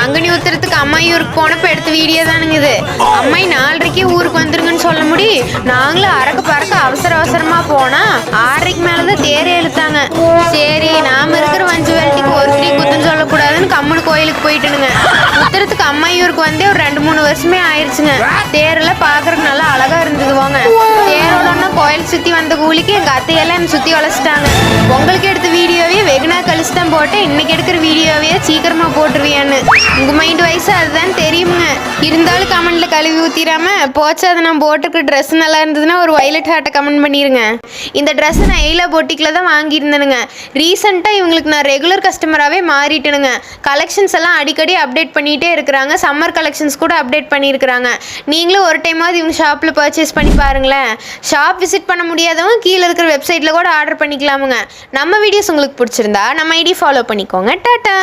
பங்குனி உத்திரத்துக்கு அம்மாயி ஊருக்கு போனப்ப எடுத்த வீடியோ தானுங்க இது. அம்மாயி 4:30 ஊருக்கு வந்துருங்கன்னு சொல்ல முடி, நாங்களும் அறக்க பறக்க அவசரமா போனா 6:30 மேலதான் தேரே இழுத்தாங்க. சரி நாம இருக்கிற வஞ்சு வேலைக்கு ஒருத்தரையும் குத்தம் சொல்லக்கூடாதுன்னு கம்முனு கோயிலுக்கு போயிட்டுனுங்க. உத்திரத்துக்கு அம்மாயி ஊருக்கு வந்தே ஒரு 2-3 வருஷமே ஆயிடுச்சுங்க. தேரெல்லாம் பாக்குறதுக்கு நல்லா அழகா இருந்தது போங்க. தேரோடனா கோயில் சுத்தி வந்த கூலிக்கு எங்க அத்தையெல்லாம் என்ன சுத்தி வளைச்சிட்டாங்க. உங்களுக்கு எடுத்த வீடியோவே வெகு நாள் கழிச்சு தான் போட்டேன். இன்னைக்கு எடுக்கிற வீடியோவே சீக்கிரமா போட்டுருவியான்னு உங்க மைண்ட் வயசு அதுதான் தெரியுமுங்க. இருந்தாலும் கமெண்ட்ல கழுவி ஊத்திராம போச்சு. அதை நான் போட்டுருக்க ட்ரெஸ் நல்லா இருந்ததுன்னா ஒரு வயலட் ஹார்ட்டை கமெண்ட் பண்ணிருங்க. இந்த ட்ரெஸ் நான் எயிலா போட்டிக்ல தான் வாங்கியிருந்தேனுங்க. ரீசெண்டா இவங்களுக்கு நான் ரெகுலர் கஸ்டமராகவே மாறிட்டேனுங்க. கலெக்ஷன்ஸ் எல்லாம் அடிக்கடி அப்டேட் பண்ணிட்டே இருக்கிறாங்க. சம்மர் கலெக்ஷன்ஸ் கூட அப்டேட் பண்ணியிருக்கிறாங்க. நீங்களும் ஒரு டைமாவது இவங்க ஷாப்பில் பர்ச்சேஸ் பண்ணி பாருங்களேன். ஷாப் விசிட் பண்ண முடியாதவங்க கீழே இருக்கிற வெப்சைட்டில் கூட ஆர்டர் பண்ணிக்கலாமுங்க. நம்ம வீடியோஸ் உங்களுக்கு பிடிச்சிருந்தா நம்ம ஐடி ஃபாலோ பண்ணிக்கோங்க. டாடா.